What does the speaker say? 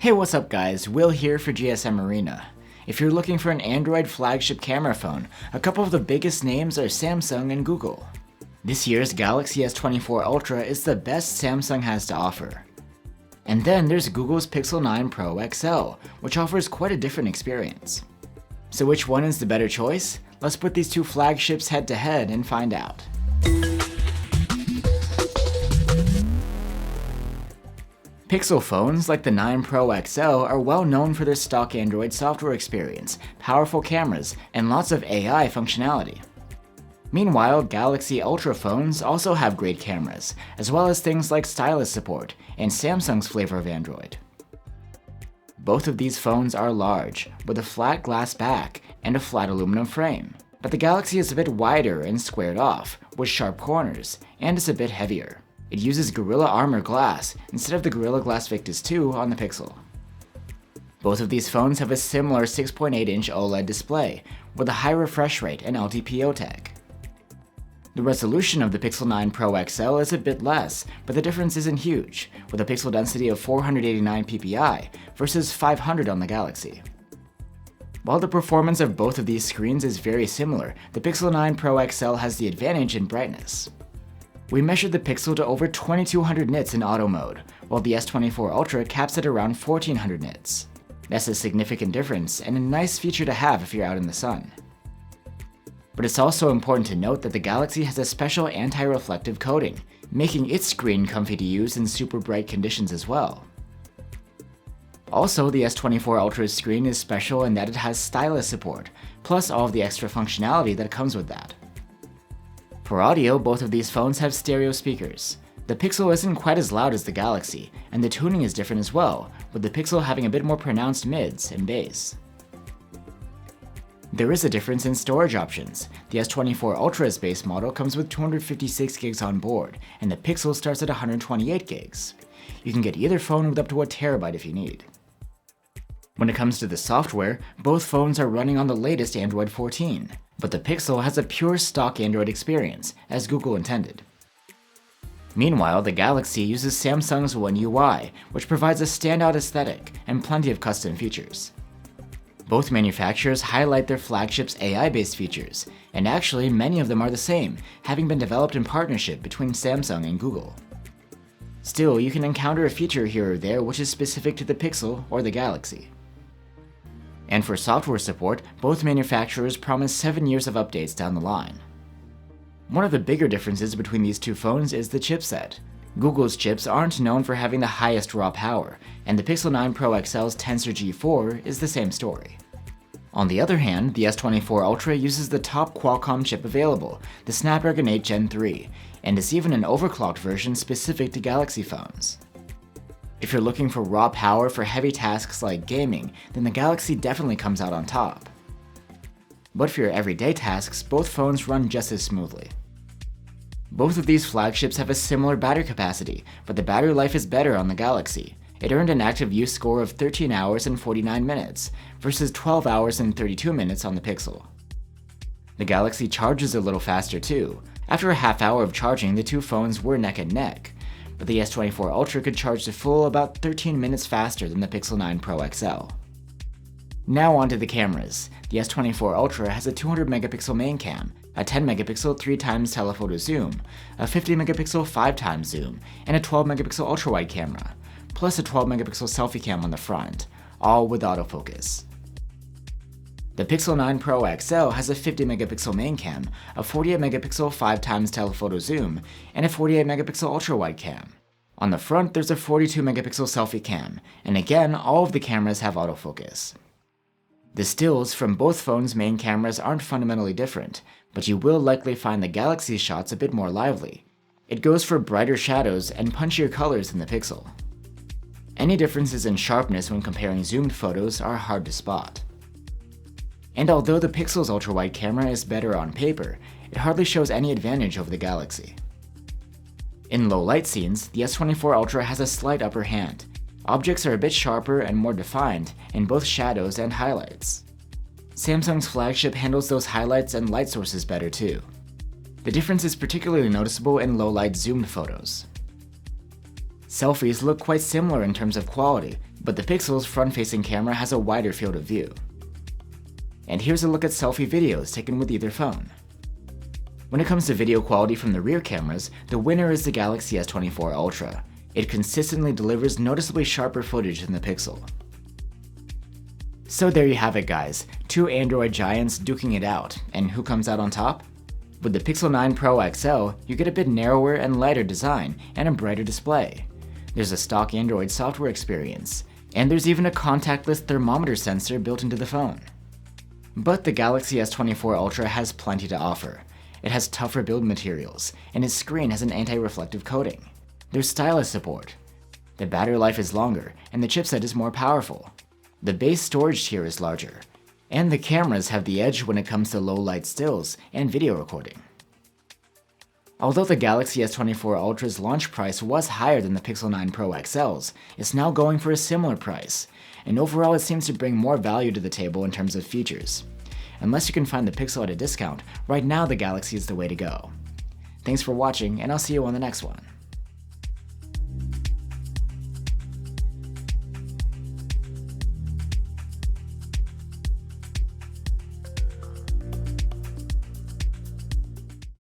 Hey, what's up guys, Will here for GSM Arena. If you're looking for an Android flagship camera phone, a couple of the biggest names are Samsung and Google. This year's Galaxy S24 Ultra is the best Samsung has to offer. And then there's Google's Pixel 9 Pro XL, which offers quite a different experience. So which one is the better choice? Let's put these two flagships head to head and find out. Pixel phones like the 9 Pro XL are well known for their stock Android software experience, powerful cameras, and lots of AI functionality. Meanwhile, Galaxy Ultra phones also have great cameras, as well as things like stylus support and Samsung's flavor of Android. Both of these phones are large, with a flat glass back and a flat aluminum frame, but the Galaxy is a bit wider and squared off, with sharp corners, and is a bit heavier. It uses Gorilla Armor glass instead of the Gorilla Glass Victus 2 on the Pixel. Both of these phones have a similar 6.8-inch OLED display with a high refresh rate and LTPO tech. The resolution of the Pixel 9 Pro XL is a bit less, but the difference isn't huge, with a pixel density of 489 ppi versus 500 on the Galaxy. While the performance of both of these screens is very similar, the Pixel 9 Pro XL has the advantage in brightness. We measured the Pixel to over 2200 nits in auto mode, while the S24 Ultra caps at around 1400 nits. That's a significant difference and a nice feature to have if you're out in the sun. But it's also important to note that the Galaxy has a special anti-reflective coating, making its screen comfy to use in super bright conditions as well. Also, the S24 Ultra's screen is special in that it has stylus support, plus all of the extra functionality that comes with that. For audio, both of these phones have stereo speakers. The Pixel isn't quite as loud as the Galaxy, and the tuning is different as well, with the Pixel having a bit more pronounced mids and bass. There is a difference in storage options. The S24 Ultra's base model comes with 256 gigs on board, and the Pixel starts at 128 gigs. You can get either phone with up to a terabyte if you need. When it comes to the software, both phones are running on the latest Android 14. But the Pixel has a pure stock Android experience, as Google intended. Meanwhile, the Galaxy uses Samsung's One UI, which provides a standout aesthetic and plenty of custom features. Both manufacturers highlight their flagship's AI-based features, and actually many of them are the same, having been developed in partnership between Samsung and Google. Still, you can encounter a feature here or there which is specific to the Pixel or the Galaxy. And for software support, both manufacturers promise 7 years of updates down the line. One of the bigger differences between these two phones is the chipset. Google's chips aren't known for having the highest raw power, and the Pixel 9 Pro XL's Tensor G4 is the same story. On the other hand, the S24 Ultra uses the top Qualcomm chip available, the Snapdragon 8 Gen 3, and is even an overclocked version specific to Galaxy phones. If you're looking for raw power for heavy tasks like gaming, then the Galaxy definitely comes out on top. But for your everyday tasks, both phones run just as smoothly. Both of these flagships have a similar battery capacity, but the battery life is better on the Galaxy. It earned an active use score of 13 hours and 49 minutes, versus 12 hours and 32 minutes on the Pixel. The Galaxy charges a little faster too. After a half hour of charging, the two phones were neck and neck. But the S24 Ultra could charge to full about 13 minutes faster than the Pixel 9 Pro XL. Now onto the cameras. The S24 Ultra has a 200 megapixel main cam, a 10 megapixel 3x telephoto zoom, a 50 megapixel 5x zoom, and a 12 megapixel ultra-wide camera, plus a 12 megapixel selfie cam on the front, all with autofocus. The Pixel 9 Pro XL has a 50 megapixel main cam, a 48 megapixel 5x telephoto zoom, and a 48 megapixel ultra-wide cam. On the front, there's a 42 megapixel selfie cam, and again, all of the cameras have autofocus. The stills from both phones' main cameras aren't fundamentally different, but you will likely find the Galaxy shots a bit more lively. It goes for brighter shadows and punchier colors than the Pixel. Any differences in sharpness when comparing zoomed photos are hard to spot. And although the Pixel's ultra-wide camera is better on paper, it hardly shows any advantage over the Galaxy. In low light scenes, the S24 Ultra has a slight upper hand. Objects are a bit sharper and more defined in both shadows and highlights. Samsung's flagship handles those highlights and light sources better too. The difference is particularly noticeable in low light zoomed photos. Selfies look quite similar in terms of quality, but the Pixel's front-facing camera has a wider field of view. And here's a look at selfie videos taken with either phone. When it comes to video quality from the rear cameras, the winner is the Galaxy S24 Ultra. It consistently delivers noticeably sharper footage than the Pixel. So there you have it guys, two Android giants duking it out, and who comes out on top? With the Pixel 9 Pro XL, you get a bit narrower and lighter design and a brighter display. There's a stock Android software experience, and there's even a contactless thermometer sensor built into the phone. But the Galaxy S24 Ultra has plenty to offer. It has tougher build materials, and its screen has an anti-reflective coating. There's stylus support. The battery life is longer, and the chipset is more powerful. The base storage tier is larger, and the cameras have the edge when it comes to low-light stills and video recording. Although the Galaxy S24 Ultra's launch price was higher than the Pixel 9 Pro XL's, it's now going for a similar price, and overall it seems to bring more value to the table in terms of features. Unless you can find the Pixel at a discount, right now the Galaxy is the way to go. Thanks for watching, and I'll see you on the next one.